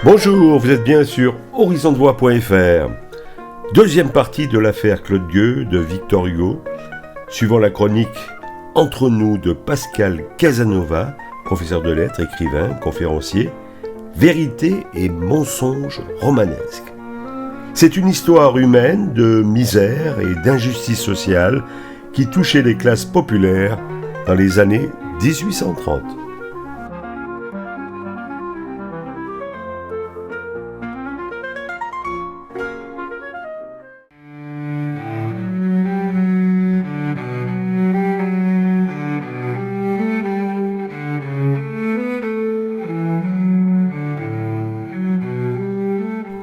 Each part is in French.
Bonjour, vous êtes bien sur horizontdevoix.fr. Deuxième partie de l'affaire Claude Gueux de Victor Hugo, suivant la chronique Entre nous de Pascal Casanova, professeur de lettres, écrivain, conférencier, vérité et mensonge romanesque. C'est une histoire humaine de misère et d'injustice sociale qui touchait les classes populaires dans les années 1830.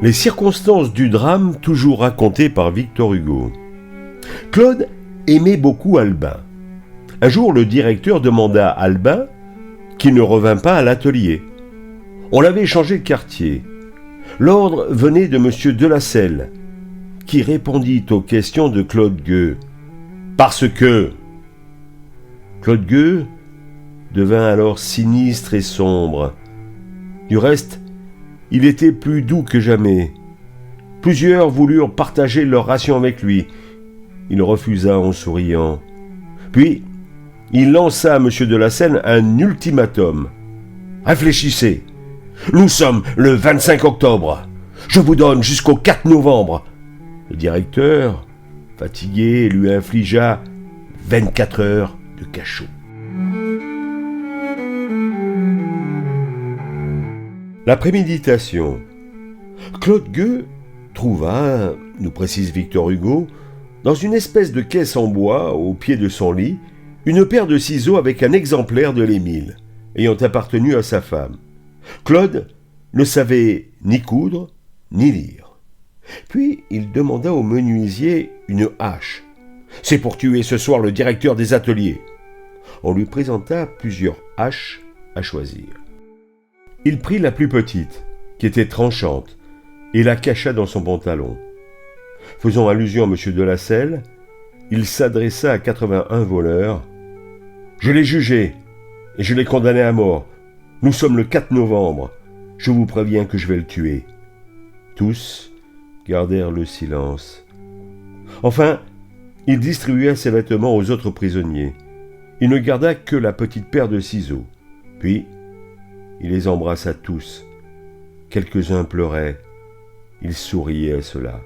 Les circonstances du drame toujours racontées par Victor Hugo. Claude aimait beaucoup Albin. Un jour, le directeur demanda à Albin qu'il ne revint pas à l'atelier. On l'avait changé de quartier. L'ordre venait de M. Delacelle, qui répondit aux questions de Claude Gueux. Parce que... Claude Gueux devint alors sinistre et sombre. Du reste, il était plus doux que jamais. Plusieurs voulurent partager leur ration avec lui. Il refusa en souriant. Puis, il lança à M. Delacelle un ultimatum. « Réfléchissez. Nous sommes le 25 octobre. Je vous donne jusqu'au 4 novembre. » Le directeur, fatigué, lui infligea 24 heures de cachot. La préméditation. Claude Gueux trouva, nous précise Victor Hugo, dans une espèce de caisse en bois, au pied de son lit, une paire de ciseaux avec un exemplaire de l'Émile, ayant appartenu à sa femme. Claude ne savait ni coudre, ni lire. Puis il demanda au menuisier une hache. « C'est pour tuer ce soir le directeur des ateliers. » On lui présenta plusieurs haches à choisir. Il prit la plus petite, qui était tranchante, et la cacha dans son pantalon. Faisant allusion à M. Delacelle, il s'adressa à 81 voleurs. « Je l'ai jugé, et je l'ai condamné à mort. Nous sommes le 4 novembre. Je vous préviens que je vais le tuer. » Tous gardèrent le silence. Enfin, il distribua ses vêtements aux autres prisonniers. Il ne garda que la petite paire de ciseaux. Puis, il les embrassa tous. Quelques-uns pleuraient. Il souriait à cela.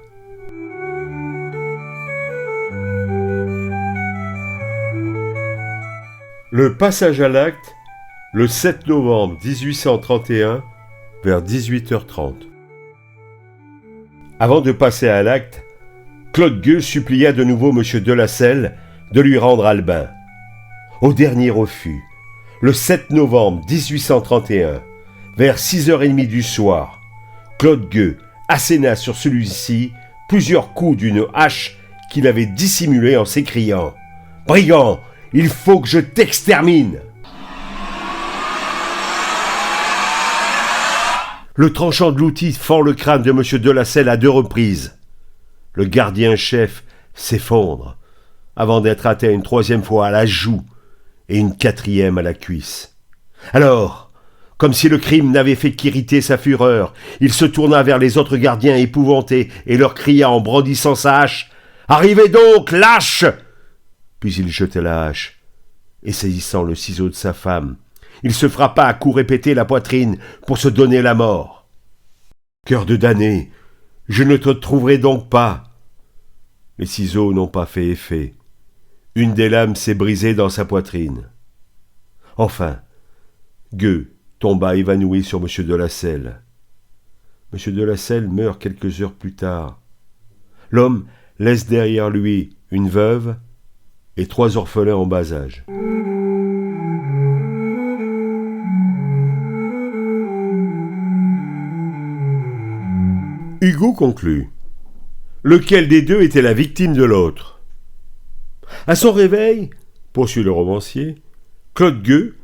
Le passage à l'acte, le 7 novembre 1831, vers 18h30. Avant de passer à l'acte, Claude Gueux supplia de nouveau M. Delacelle de lui rendre Albin. Au dernier refus, le 7 novembre 1831, vers 6h30 du soir, Claude Gueux asséna sur celui-ci plusieurs coups d'une hache qu'il avait dissimulée en s'écriant « Brigand, il faut que je t'extermine !» Le tranchant de l'outil fend le crâne de M. Delacelle à 2 reprises. Le gardien-chef s'effondre, avant d'être atteint une 3e fois à la joue et une 4e à la cuisse. Alors, comme si le crime n'avait fait qu'irriter sa fureur, il se tourna vers les autres gardiens épouvantés et leur cria en brandissant sa hache « Arrivez donc, lâche !» Puis il jeta la hache, et saisissant le ciseau de sa femme, il se frappa à coups répétés la poitrine pour se donner la mort. « Cœur de damné, je ne te trouverai donc pas !» Les ciseaux n'ont pas fait effet. Une des lames s'est brisée dans sa poitrine. Enfin, Gueux tomba évanoui sur M. Delacelle. M. Delacelle meurt quelques heures plus tard. L'homme laisse derrière lui une veuve et 3 orphelins en bas âge. Hugo conclut. Lequel des deux était la victime de l'autre ? À son réveil, poursuit le romancier, Claude Gueux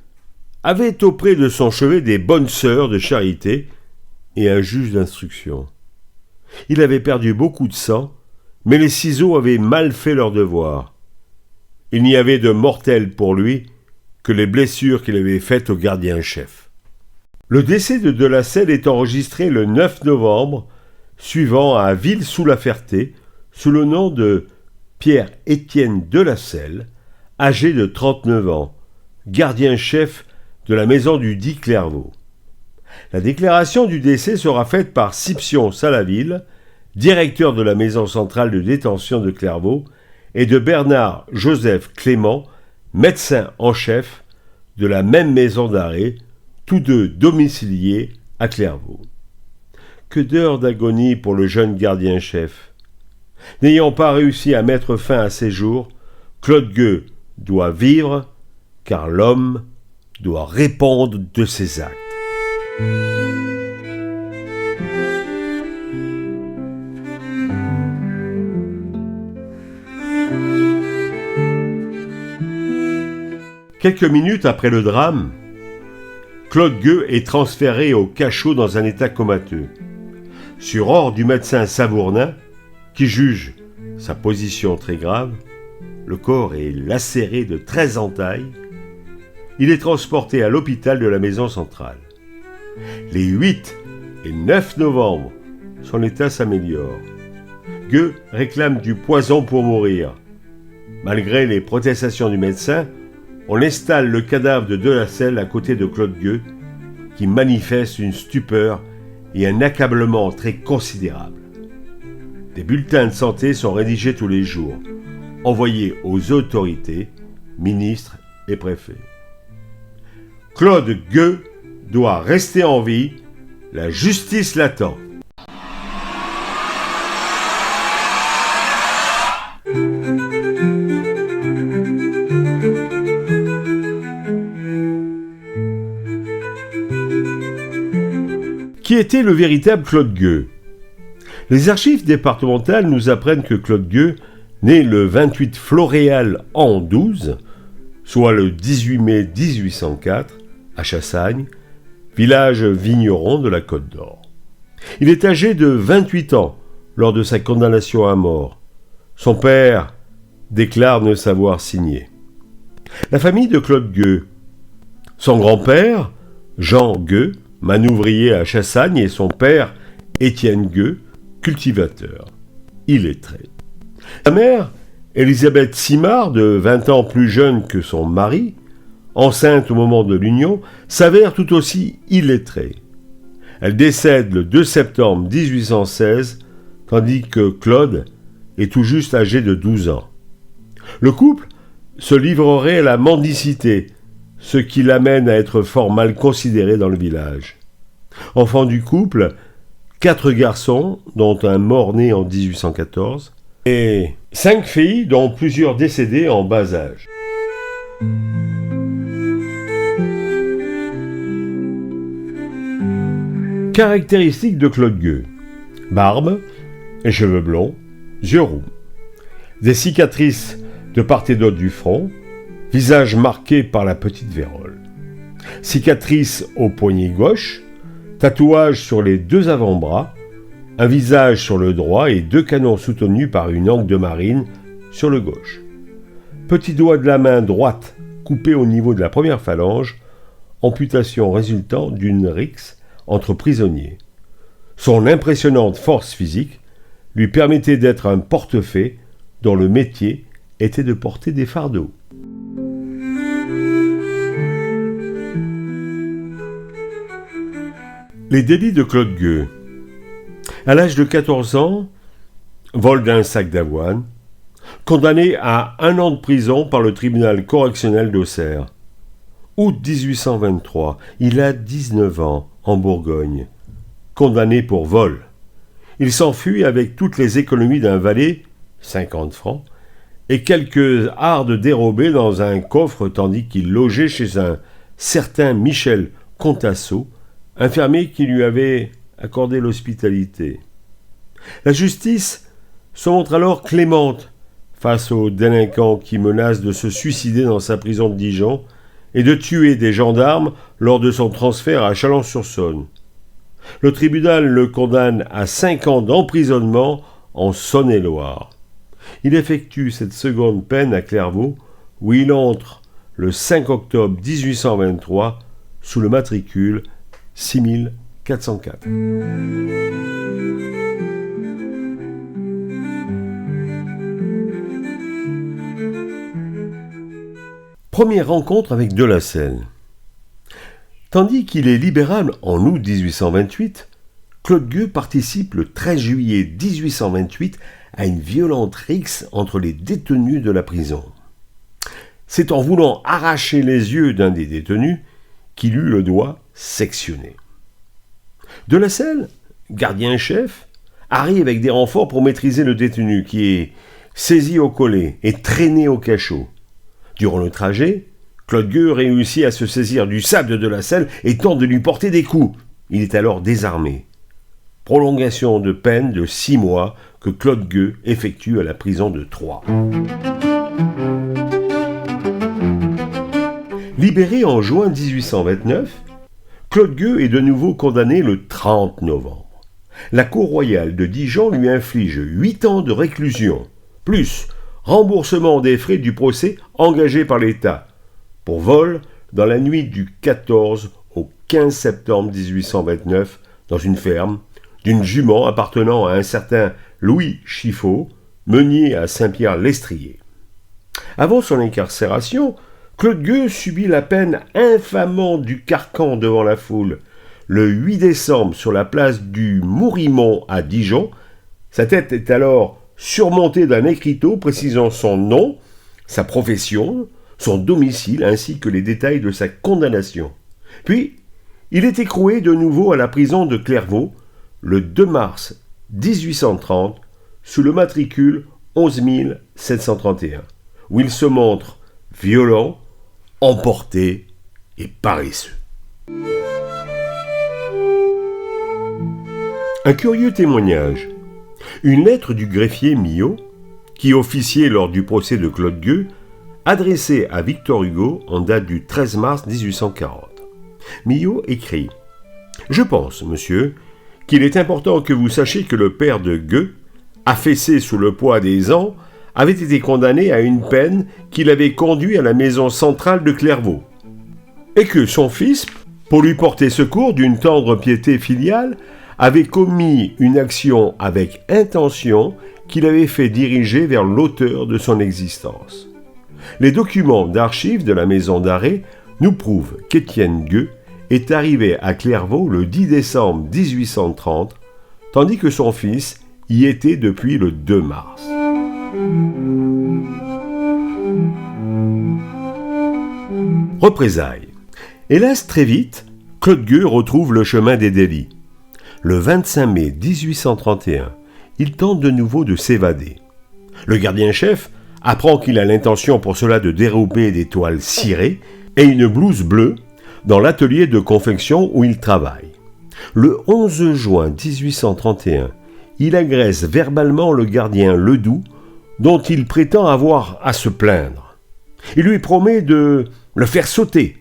avait auprès de son chevet des bonnes sœurs de charité et un juge d'instruction. Il avait perdu beaucoup de sang, mais les ciseaux avaient mal fait leur devoir. Il n'y avait de mortel pour lui que les blessures qu'il avait faites au gardien-chef. Le décès de Delacelle est enregistré le 9 novembre, suivant à Ville-sous-la-Ferté, sous le nom de Pierre-Étienne Delacelle, âgé de 39 ans, gardien-chef de la maison du dit Clairvaux. La déclaration du décès sera faite par Scipion Salaville, directeur de la maison centrale de détention de Clairvaux, et de Bernard Joseph Clément, médecin en chef de la même maison d'arrêt, tous deux domiciliés à Clairvaux. Que d'heures d'agonie pour le jeune gardien-chef. N'ayant pas réussi à mettre fin à ses jours, Claude Gueux doit vivre, car l'homme doit répondre de ses actes. Quelques minutes après le drame, Claude Gueux est transféré au cachot dans un état comateux. Sur ordre du médecin Savournin, qui juge sa position très grave, le corps est lacéré de 13 entailles. Il est transporté à l'hôpital de la maison centrale. Les 8 et 9 novembre, son état s'améliore. Gueux réclame du poison pour mourir. Malgré les protestations du médecin, on installe le cadavre de Delacelle à côté de Claude Gueux, qui manifeste une stupeur et un accablement très considérable. Des bulletins de santé sont rédigés tous les jours, envoyés aux autorités, ministres et préfets. Claude Gueux doit rester en vie, la justice l'attend. Qui était le véritable Claude Gueux ? Les archives départementales nous apprennent que Claude Gueux, né le 28 Floréal an 12, soit le 18 mai 1804, à Chassagne, village vigneron de la Côte d'Or. Il est âgé de 28 ans lors de sa condamnation à mort. Son père déclare ne savoir signer. La famille de Claude Gueux. Son grand-père, Jean Gueux, manouvrier à Chassagne, et son père, Étienne Gueux, cultivateur, illettré. Sa mère, Élisabeth Simard, de 20 ans plus jeune que son mari, enceinte au moment de l'union, s'avère tout aussi illettrée. Elle décède le 2 septembre 1816, tandis que Claude est tout juste âgé de 12 ans. Le couple se livrerait à la mendicité, ce qui l'amène à être fort mal considéré dans le village. Enfant du couple, 4 garçons, dont un mort-né en 1814, et 5 filles, dont plusieurs décédées en bas âge. Caractéristiques de Claude Gueux. Barbe et cheveux blonds, yeux roux. Des cicatrices de part et d'autre du front, visage marqué par la petite vérole. Cicatrice au poignet gauche, tatouage sur les 2 avant-bras, un visage sur le droit et 2 canons soutenus par une angue de marine sur le gauche. Petit doigt de la main droite coupé au niveau de la première phalange, amputation résultant d'une rixe entre prisonniers. Son impressionnante force physique lui permettait d'être un portefaix dont le métier était de porter des fardeaux. Les délits de Claude Gueux. À l'âge de 14 ans, vol d'un sac d'avoine, condamné à 1 an de prison par le tribunal correctionnel d'Auxerre. Août 1823, il a 19 ans, en Bourgogne, condamné pour vol. Il s'enfuit avec toutes les économies d'un valet, 50 francs, et quelques hardes dérobées dans un coffre tandis qu'il logeait chez un certain Michel Contasso, infirmier qui lui avait accordé l'hospitalité. La justice se montre alors clémente face aux délinquants qui menacent de se suicider dans sa prison de Dijon et de tuer des gendarmes lors de son transfert à Chalon-sur-Saône. Le tribunal le condamne à 5 ans d'emprisonnement en Saône-et-Loire. Il effectue cette seconde peine à Clairvaux, où il entre le 5 octobre 1823 sous le matricule 6404. Première rencontre avec Delacelle. Tandis qu'il est libéral en août 1828, Claude Gueux participe le 13 juillet 1828 à une violente rixe entre les détenus de la prison. C'est en voulant arracher les yeux d'un des détenus qu'il eut le doigt sectionné. Delacelle, gardien-chef, arrive avec des renforts pour maîtriser le détenu qui est saisi au collet et traîné au cachot. Durant le trajet, Claude Gueux réussit à se saisir du sabre de Delacelle et tente de lui porter des coups. Il est alors désarmé. Prolongation de peine de 6 mois que Claude Gueux effectue à la prison de Troyes. Libéré en juin 1829, Claude Gueux est de nouveau condamné le 30 novembre. La Cour royale de Dijon lui inflige 8 ans de réclusion, plus remboursement des frais du procès engagé par l'État, pour vol dans la nuit du 14 au 15 septembre 1829 dans une ferme d'une jument appartenant à un certain Louis Chiffaut, meunier à Saint-Pierre-l'Estrier. Avant son incarcération, Claude Gueux subit la peine infamant du carcan devant la foule. Le 8 décembre, sur la place du Mourimont à Dijon, sa tête est alors surmontée d'un écriteau précisant son nom, sa profession, son domicile ainsi que les détails de sa condamnation. Puis, il est écroué de nouveau à la prison de Clairvaux le 2 mars 1830 sous le matricule 11 731, où il se montre violent, emporté et paresseux. Un curieux témoignage. Une lettre du greffier Millot, qui officiait lors du procès de Claude Gueux, adressée à Victor Hugo en date du 13 mars 1840. Millot écrit « Je pense, monsieur, qu'il est important que vous sachiez que le père de Gueux, affaissé sous le poids des ans, avait été condamné à une peine qui l'avait conduit à la maison centrale de Clairvaux, et que son fils, pour lui porter secours d'une tendre piété filiale, avait commis une action avec intention qui l'avait fait diriger vers l'auteur de son existence. Les documents d'archives de la maison d'arrêt nous prouvent qu'Étienne Gueux est arrivé à Clairvaux le 10 décembre 1830, tandis que son fils y était depuis le 2 mars. Représailles. Hélas, très vite, Claude Gueux retrouve le chemin des délits. Le 25 mai 1831, il tente de nouveau de s'évader. Le gardien-chef apprend qu'il a l'intention pour cela de dérober des toiles cirées et une blouse bleue dans l'atelier de confection où il travaille. Le 11 juin 1831, il agresse verbalement le gardien Ledoux, dont il prétend avoir à se plaindre. Il lui promet de le faire sauter.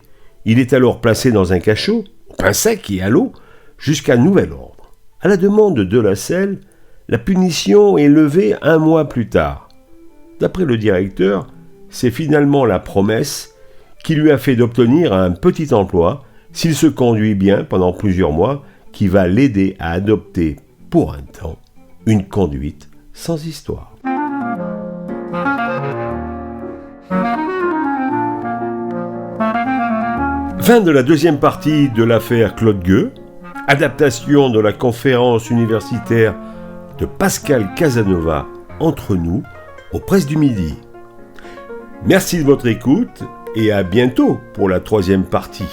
Il est alors placé dans un cachot, au pain sec et à l'eau, jusqu'à nouvel ordre. À la demande de Delacelle, la punition est levée 1 mois plus tard. D'après le directeur, c'est finalement la promesse qui lui a fait d'obtenir un petit emploi s'il se conduit bien pendant plusieurs mois, qui va l'aider à adopter, pour un temps, une conduite sans histoire. Fin de la deuxième partie de l'affaire Claude Gueux, adaptation de la conférence universitaire de Pascal Casanova, Entre nous, aux Presses du Midi. Merci de votre écoute et à bientôt pour la 3e partie.